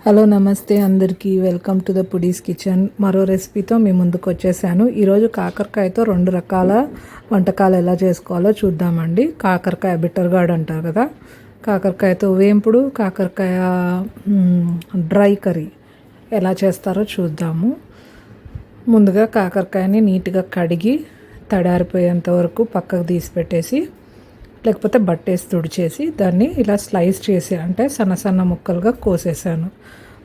Hello నమస్తే అందరికీ welcome to the Pudi's kitchen. మరో రెసిపీతో మీ ముందుకు వచ్చేసాను. ఈరోజు కాకరకాయతో 2 రకాల వంటకాలు ఎలా చేసుకోవాలో చూద్దామండి. కాకరకాయ బిట్టర్గాడ్ అంటారు కదా, కాకరకాయతో వేంపుడు, కాకరకాయ డ్రై కర్రీ ఎలా చేస్తారో చూద్దాము. ముందుగా కాకరకాయని నీట్గా కడిగి తడారిపోయేంత వరకు పక్కకు తీసి పెట్టేసి, లేకపోతే బట్టేసి తుడిచేసి దాన్ని ఇలా స్లైస్ చేసి అంటే సన్న సన్న ముక్కలుగా కోసేసాను.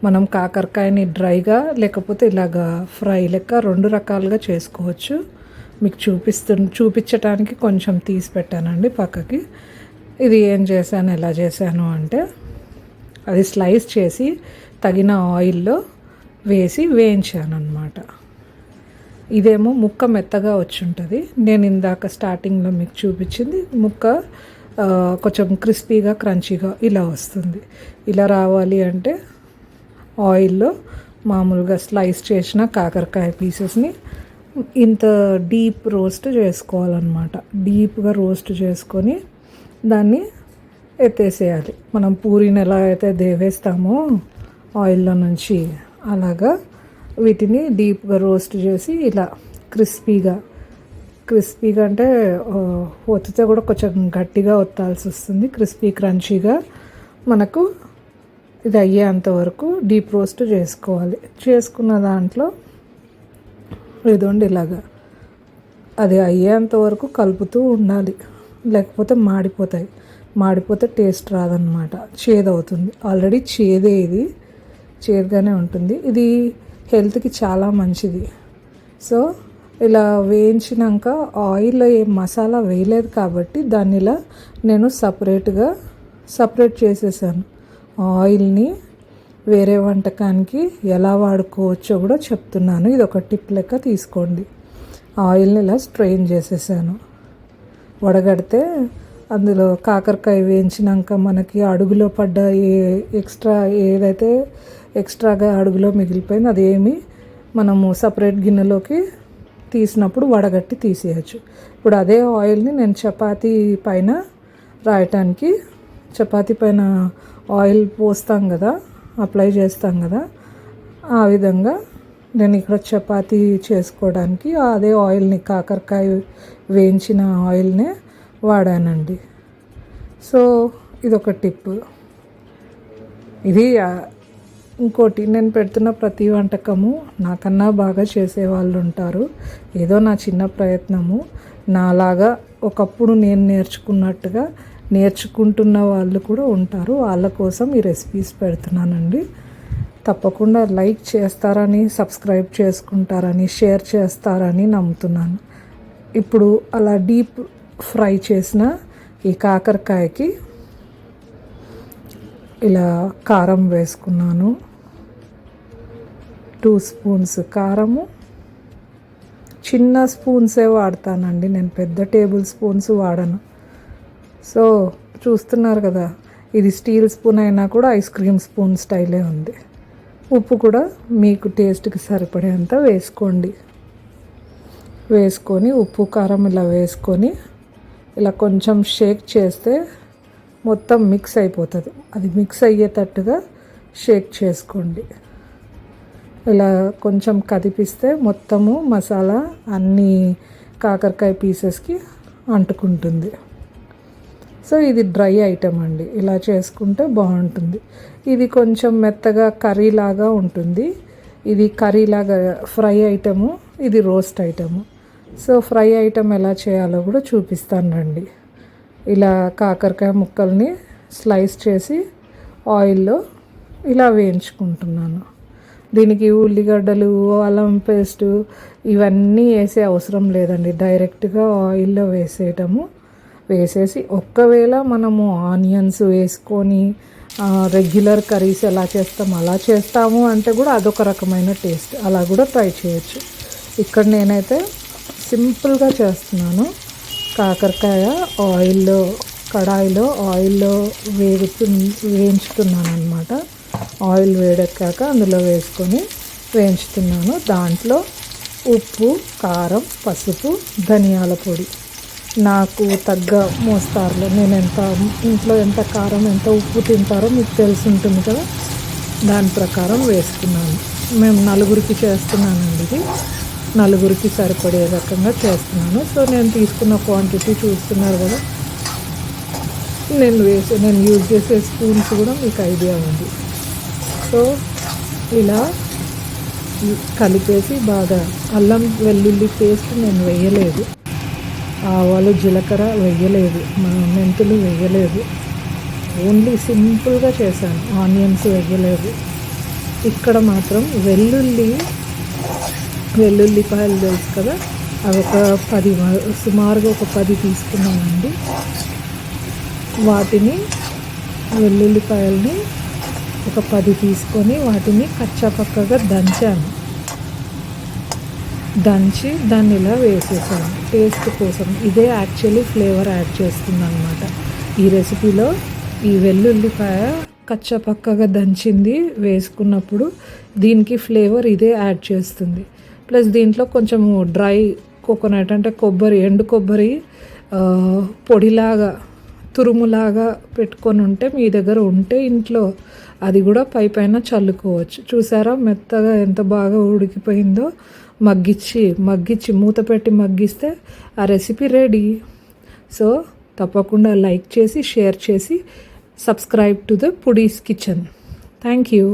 మనం కాకరకాయని డ్రైగా లేకపోతే ఇలాగా ఫ్రై లెక్క 2 రకాలుగా చేసుకోవచ్చు. మీకు చూపించడానికి కొంచెం తీసి పెట్టానండి పక్కకి. ఇది ఏం చేశాను, ఎలా చేశాను అంటే, అది స్లైస్ చేసి తగిన ఆయిల్లో వేసి వేయించాను అన్నమాట. ఇదేమో ముక్క మెత్తగా వచ్చి ఉంటుంది. నేను ఇందాక స్టార్టింగ్లో మీకు చూపించింది ముక్క కొంచెం క్రిస్పీగా క్రంచీగా ఇలా వస్తుంది. ఇలా రావాలి అంటే ఆయిల్లో మామూలుగా స్లైస్ చేసిన కాకరకాయ పీసెస్ని ఇంత డీప్ రోస్ట్ చేసుకోవాలన్నమాట. డీప్గా రోస్ట్ చేసుకొని దాన్ని ఎత్తేసేయాలి. మనం పూరీని ఎలా అయితే దేవేస్తామో ఆయిల్లో నుంచి అలాగా వీటిని డీప్గా రోస్ట్ చేసి ఇలా క్రిస్పీగా అంటే ఒత్తితే కూడా కొంచెం గట్టిగా ఒత్తాల్సి వస్తుంది. క్రిస్పీ క్రంచీగా మనకు ఇది అయ్యేంత వరకు డీప్ రోస్ట్ చేసుకోవాలి. చేసుకున్న దాంట్లో ఇదిగోండి ఇలాగా అది అయ్యేంత వరకు కలుపుతూ ఉండాలి, లేకపోతే మాడిపోతే టేస్ట్ రాదనమాట, చేదవుతుంది. ఆల్రెడీ ఇది చేదుగానే ఉంటుంది. ఇది హెల్త్కి చాలా మంచిది. సో ఇలా వేయించినాక ఆయిల్లో ఏం మసాలా వేయలేదు కాబట్టి దాన్ని ఇలా నేను సపరేట్ చేసేసాను. ఆయిల్ని వేరే వంటకానికి ఎలా వాడుకోవచ్చో కూడా చెప్తున్నాను. ఇది ఒక టిప్ లెక్క తీసుకోండి. ఆయిల్ని ఇలా స్ట్రెయిన్ చేసేసాను. వడగడితే అందులో కాకరకాయ వేయించినాక మనకి అడుగులో పడ్డ ఏదైతే ఎక్స్ట్రాగా అడుగులో మిగిలిపోయింది అదేమి మనము సపరేట్ గిన్నెలోకి తీసినప్పుడు వడగట్టి తీసేయచ్చు. ఇప్పుడు అదే ఆయిల్ని నేను చపాతీ పైన రాయటానికి, చపాతీ పైన ఆయిల్ పోస్తాం కదా, అప్లై చేస్తాం కదా, ఆ విధంగా నేను ఇక్కడ చపాతీ చేసుకోవడానికి అదే ఆయిల్ని, కాకరకాయ వేయించిన ఆయిల్నే వాడానండి. సో ఇదొక టిప్. ఇది ఇంకోటి, నేను పెడుతున్న ప్రతి వంటకము నాకన్నా బాగా చేసేవాళ్ళు ఉంటారు. ఏదో నా చిన్న ప్రయత్నము, నాలాగా ఒకప్పుడు నేను నేర్చుకున్నట్టుగా నేర్చుకుంటున్న వాళ్ళు కూడా ఉంటారు. వాళ్ళ కోసం ఈ రెసిపీస్ పెడుతున్నానండి. తప్పకుండా లైక్ చేస్తారని, సబ్స్క్రైబ్ చేసుకుంటారని, షేర్ చేస్తారని నమ్ముతున్నాను. ఇప్పుడు అలా డీప్ ఫ్రై చేసిన ఈ కాకరకాయకి ఇలా కారం వేసుకున్నాను. 2 స్పూన్స్ కారము, చిన్న స్పూన్సే వాడతానండి నేను, పెద్ద టేబుల్ స్పూన్స్ వాడను. సో చూస్తున్నారు కదా, ఇది స్టీల్ స్పూన్ అయినా కూడా ఐస్ క్రీమ్ స్పూన్ స్టైలే ఉంది. ఉప్పు కూడా మీకు టేస్ట్కి సరిపడేంత వేసుకోండి. వేసుకొని ఉప్పు కారం ఇలా వేసుకొని ఇలా కొంచెం షేక్ చేస్తే మొత్తం మిక్స్ అయిపోతుంది. అది మిక్స్ అయ్యేటట్టుగా షేక్ చేసుకోండి. ఇలా కొంచెం కదిపిస్తే మొత్తము మసాలా అన్ని కాకరకాయ పీసెస్కి అంటుకుంటుంది. సో ఇది డ్రై ఐటమ్ అండి. ఇలా చేసుకుంటే బాగుంటుంది. ఇది కొంచెం మెత్తగా కర్రీలాగా ఉంటుంది. ఇది కర్రీలాగా ఫ్రై ఐటము, ఇది roast item. So fry item ఎలా చేయాలో కూడా చూపిస్తాను రండి. ఇలా కాకరకాయ ముక్కల్ని స్లైస్ చేసి ఆయిల్లో ఇలా వేయించుకుంటున్నాను. దీనికి ఉల్లిగడ్డలు, అల్లం పేస్టు ఇవన్నీ వేసే అవసరం లేదండి. డైరెక్ట్గా ఆయిల్లో వేసేసి ఒక్కవేళ మనము ఆనియన్స్ వేసుకొని రెగ్యులర్ కర్రీస్ ఎలా చేస్తాము అంటే కూడా అదొక రకమైన టేస్ట్. అలా కూడా ట్రై చేయొచ్చు. ఇక్కడ నేనైతే సింపుల్గా చేస్తున్నాను. కాకరకాయ కడాయిలో ఆయిల్లో వేయించుతున్నాను అన్నమాట. ఆయిల్ వేడెక్కాక అందులో వేసుకొని వేయించుతున్నాను. దాంట్లో ఉప్పు, కారం, పసుపు, ధనియాల పొడి నాకు తగ్గ మోస్తారులో, నేను ఇంట్లో ఎంత కారం ఎంత ఉప్పు తింటారో మీకు తెలిసి ఉంటుంది కదా. దాని ప్రకారం వేసుకున్నాను. మేము నలుగురికి చేస్తున్నానండి, ఇది నలుగురికి సరిపడే రకంగా చేస్తున్నాను. సో నేను తీసుకున్న క్వాంటిటీ చూస్తున్నారు కదా, నేను యూజ్ చేసే స్పూన్స్ కూడా మీకు ఐడియా ఉంది. సో ఇలా కలిపేసి బాగా, అల్లం వెల్లుల్లి పేస్ట్ నేను వేయలేదు, ఆవాలు జీలకర్ర వేయలేదు, మెంతులు వేయలేదు, ఓన్లీ సింపుల్గా చేశాను, ఆనియన్స్ వేయలేదు. ఇక్కడ మాత్రం వెల్లుల్లిపాయలు తెలుసు కదా, అవి ఒక 10, సుమారుగా ఒక 10 తీసుకున్నామండి. వాటిని వెల్లుల్లిపాయల్ని ఒక 10 తీసుకొని వాటిని కచ్చాపక్కగా దంచి దాన్ని ఇలా వేసేసాను టేస్ట్ కోసం. ఇదే యాక్చువల్లీ ఫ్లేవర్ యాడ్ చేస్తుంది అనమాట ఈ రెసిపీలో. ఈ వెల్లుల్లిపాయ కచ్చాపక్కగా దంచింది వేసుకున్నప్పుడు దీనికి ఫ్లేవర్ ఇదే యాడ్ చేస్తుంది. ప్లస్ దీంట్లో కొంచెము డ్రై కోకోనట్ అంటే ఎండు కొబ్బరి పొడిలాగా తురుములాగా పెట్టుకొని ఉంటే మీ దగ్గర ఉంటే ఇంట్లో అది కూడా పైన చల్లుకోవచ్చు. చూసారా మెత్తగా ఎంత బాగా ఉడికిపోయిందో. మగ్గించి మూత పెట్టి మగ్గిస్తే ఆ రెసిపీ రెడీ. సో తప్పకుండా లైక్ చేసి షేర్ చేసి subscribe to the Pudi's kitchen. Thank you.